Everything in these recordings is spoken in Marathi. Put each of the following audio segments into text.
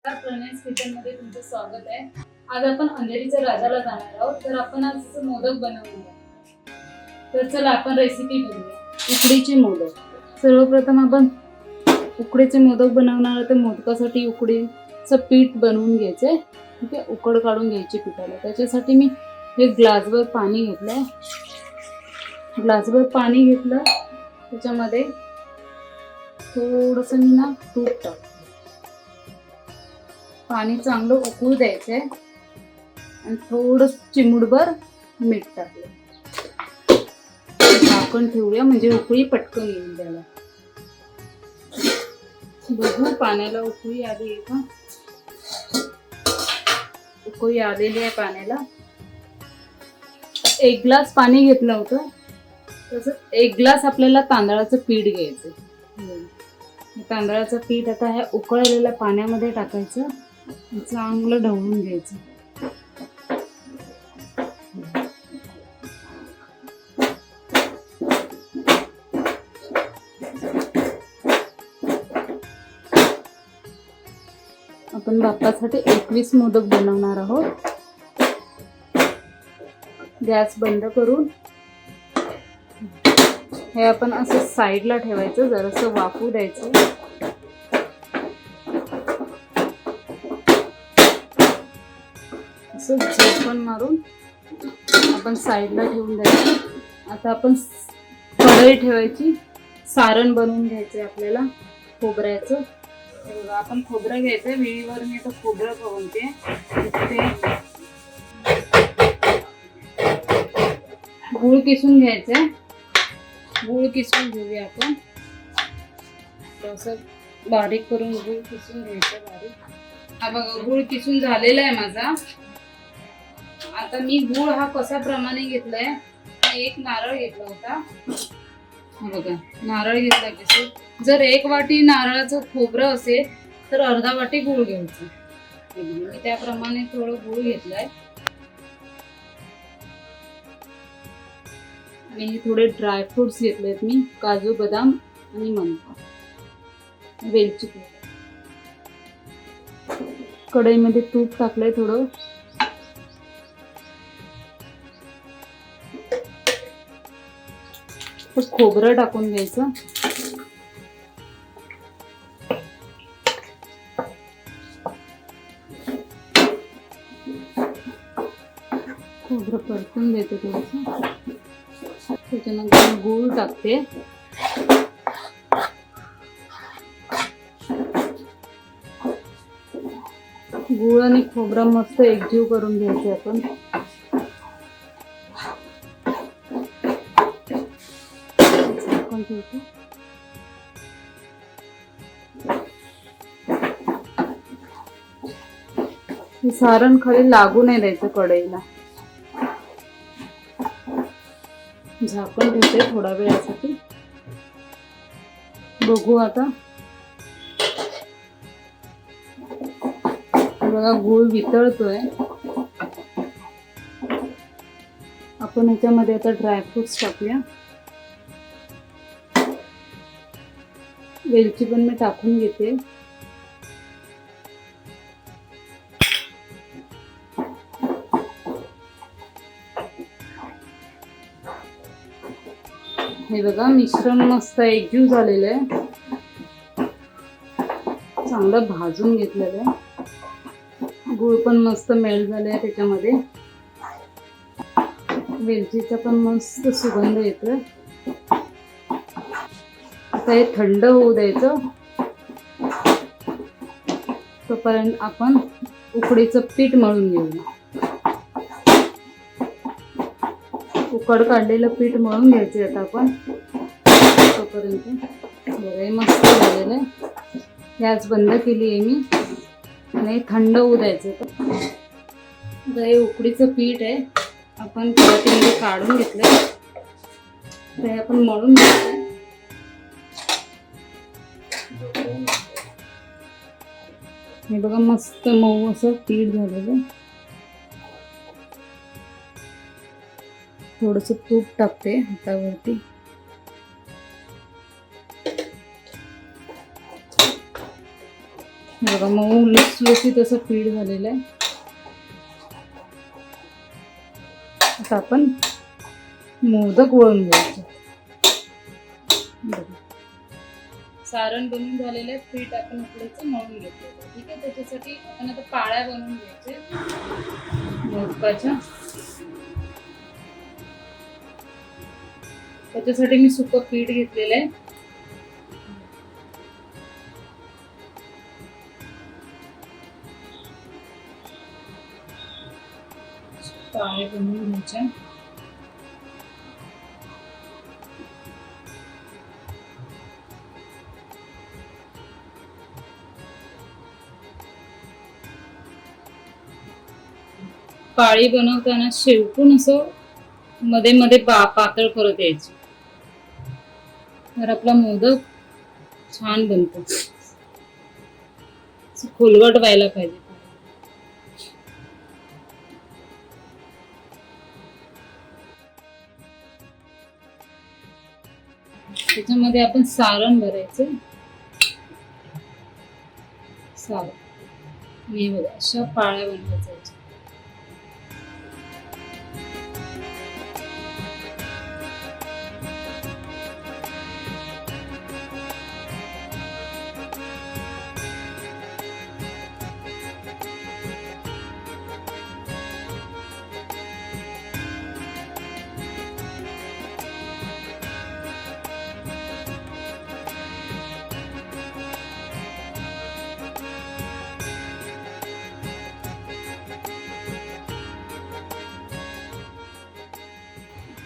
प्रणयस किचन मध्ये तुमचं स्वागत आहे. आज आपण अंधेरीच्या राजाला जाणार आहोत. तर आपण आज मोदक बनवणार आहोत. तर चला आपण रेसिपी बघूया. उकडीचे मोदक. सर्वप्रथम आपण उकडीचे मोदक बनवणार आहोत. तर मोदकासाठी उकडीचं पीठ बनवून घ्यायचंय. ठीक आहे, उकड काढून घ्यायची पिठाला. त्याच्यासाठी मी एक ग्लासभर पाणी घेतलंय. ग्लासभर पाणी घेतलं, त्याच्यामध्ये थोडंसं मी तूप टाकलं. पाणी चांगलं उकळू द्यायचंय आणि थोडं चिमूटभर मीठ टाकलं. झाकण ठेवूया म्हणजे उकळी पटकन येईल त्याला. बघू पाण्याला उकळी आली आहे का. उकळी आलेली आहे पाण्याला. 1 ग्लास पाणी घेतलं होतं, तसं 1 ग्लास आपल्याला तांदळाचं पीठ घ्यायचं. तांदळाचं पीठ आता ह्या उकळलेल्या पाण्यामध्ये टाकायचं, चांगलं ढवळून घ्यायचं. आपण बाप्पासाठी 21 मोदक बनवणार आहोत. गॅस बंद करून हे आपण असं साईडला ठेवायचं, जरासं वाफू द्यायचं. असं झाकण मारून आपण साईडला ठेवून द्यायचं. आता आपण कढई ठेवायची. सारण बनवून घ्यायचंय आपल्याला खोबऱ्याचं. आपण खोबरं घ्यायचंय. वेळीवर मी आता खोबरं बनवते. गूळ किसून घ्यायचंय. गूळ किसून घेऊया आपण. असं बारीक करून गूळ किसून घ्यायचं बारीक. हा बघा, गूळ किसून झालेला आहे माझा. आता मी गूळ हा कसा प्रमाणे घेतलाय. 1 नारळ घेतला होता. हा बघा, नारळ घेतला किसून. जर 1 वाटी नारळाचं खोबरं असेल तर अर्धा वाटी गूळ घ्यायचं. मी त्याप्रमाणे थोडं गूळ घेतलाय. आणि हे थोडे ड्रायफ्रुट्स घेतलेत मी. काजू, बदाम आणि मनुका, वेलची. कढईमध्ये तूप टाकलंय थोडं. खोबरं टाकून घ्यायचं. खोबरं परतून देते थोडंसं. त्याच्यानंतर गूळ टाकते. गूळ आणि खोबरं मस्त एकजीव करून घ्यायचे आपण. सारण खाली लागू नाही द्यायचं कढईला. झाकण ठेवते थोडा वेळासाठी. बघू आता. बघा, गूळ वितळतोय. आपण ह्याच्यामध्ये आता ड्रायफ्रुट्स टाकूया. वेलची पण मी टाकून घेते. हे बघा, मिश्रण मस्त एकजीव झालेलं आहे. चांगलं भाजून घेतलेलं आहे. गूळ पण मस्त मेल्ट झाले आहे त्याच्यामध्ये. वेलचीचा पण मस्त सुगंध येतोय. आता हे थंड होऊ द्यायचं. तोपर्यंत आपण उकडीचं पीठ मळून घेऊया. उकड काढलेलं पीठ मळून घ्यायचे आता आपण. तोपर्यंत बघा, मस्त झालेलं आहे. गॅस बंद केली आहे मी आणि थंड होऊ द्यायचं. हे उकडीचं पीठ आहे, आपण परातीमध्ये काढून घेतलंय. ते आपण मळून घ्यायचंय. हे बघा, मस्त मऊ असं पीठ झालेलं आहे. थोडंसं तूप टाकते हातावरती. बघा मऊ लुसलुसीत असं पीठ झालेलं आहे. आता आपण मोदक वळून घ्यायचे. सारण बनवून झालेलं आहे. पीठ आपण उकडीचं मळून घेतलेलं. ठीक आहे. त्याच्यासाठी आपण आता पाळ्या बनवून घ्यायचे मोदकाच्या. त्याच्यासाठी मी सुकं पीठ घेतलेलं आहे. पाळे बनवून घ्यायचे. पाळी बनवताना शेवटून असं मध्ये मध्ये पातळ करत यायची, तर आपला मोदक छान बनतो. खोलगट व्हायला पाहिजे. त्याच्यामध्ये आपण सारण भरायचं. सारण हे बघा अशा पाळ्या बनवायच्या.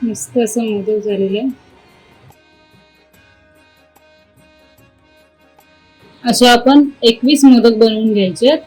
मस्त असं मोदक झालेलं आहे. असे आपण 21 मोदक बनवून घ्यायचे.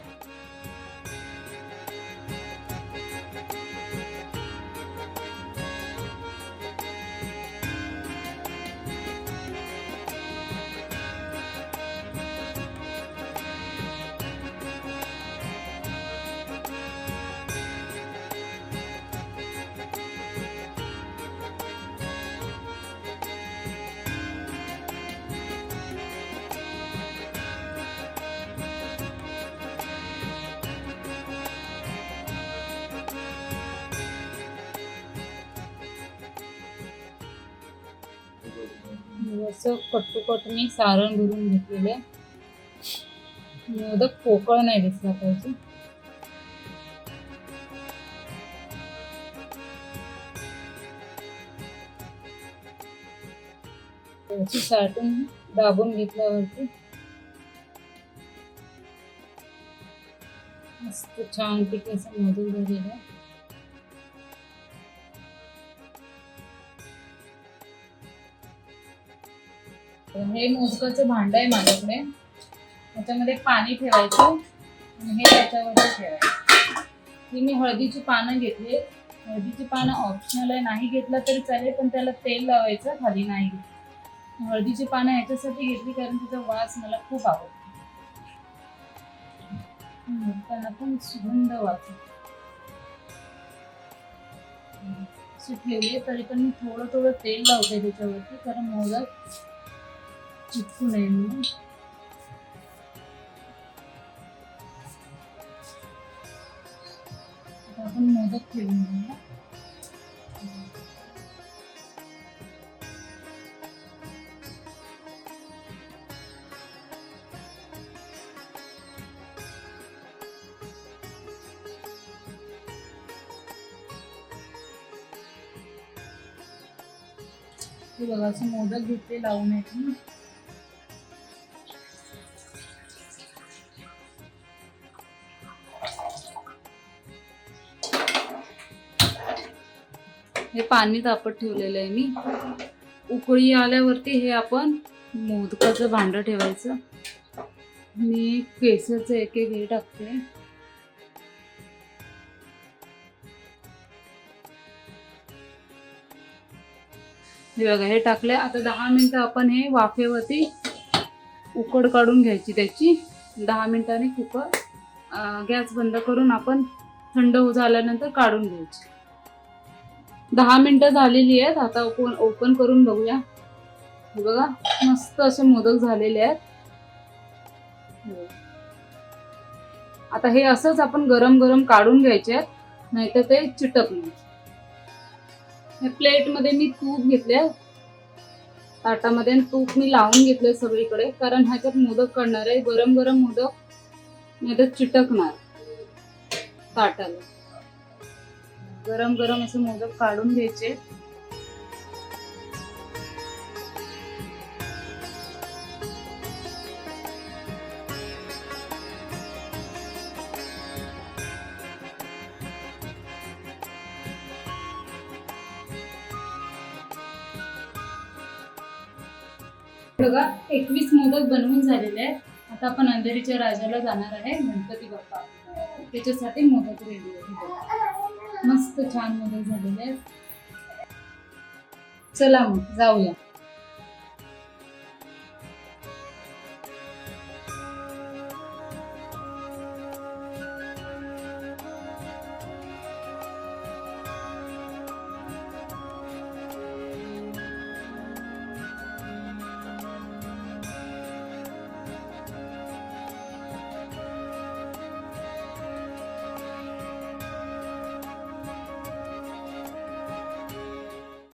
असं कट्टुकट मी सारण भरून घेतलेलं आहे. मोदक पोकळ नाही दिसला पाहिजे. त्याची साठून दाबून घेतल्यावरती मस्त छान पैकी असं मोदक झालेलं आहे. हे मोदकाचं भांड आहे माझ्याकडे. त्याच्यामध्ये पाणी ठेवायचं आणि हे त्याच्यावरती ठेवायचं. ही मी हळदीची पानं घेतली. हळदीची पानं ऑप्शनल आहे, नाही घेतला तरी चालेल, पण त्याला तेल लावायचं खाली नाही घेतलं. हळदीची पानं ह्याच्यासाठी घेतली कारण तिचा वास मला खूप आवडतो. मोदकांना पण सुगंध वास ठेवले तरी पण मी थोडं थोडं तेल लावते त्याच्यावरती, कारण मोदक चिपकू नये म्हणून. आपण मोदक ठेवून घेऊया. हे बघा असं मोदक घेतले लावून येते. हे पाणी तापत ठेवलेलं आहे मी. उकळी आल्यावरती हे आपण मोदकाचं भांड ठेवायचं. मी केसरचं एक एक हे टाकते. हे बघा हे टाकले. आता 10 मिनिटं आपण हे वाफेवरती उकड काढून घ्यायची त्याची. 10 मिनिटांनी कुकर गॅस बंद करून आपण थंड झाल्यानंतर काढून घ्यायची. 10 मिनिटं झालेली आहेत. आता ओपन करून बघूया. हे बघा मस्त असे मोदक झालेले आहेत. आता हे असंच आपण गरम गरम काढून घ्यायचे, नाहीतर ते चिटकणार. प्लेटमध्ये मी तूप घेतले, ताटामध्ये तूप मी लावून घेतलंय सगळीकडे, कारण ह्याच्यात मोदक करणार आहे. गरम गरम मोदक नाही तर चिटकणार ताटाला. गरम गरम असे मोदक काढून घ्यायचे. बघा 21 मोदक बनवून झालेले आहेत. आता आपण अंधेरीच्या राजाला जाणार आहे, गणपती बाप्पा. त्याच्यासाठी मोदक रेडी आहे. मस्त छान मोदक झालेले आहेत. चला मग जाऊया.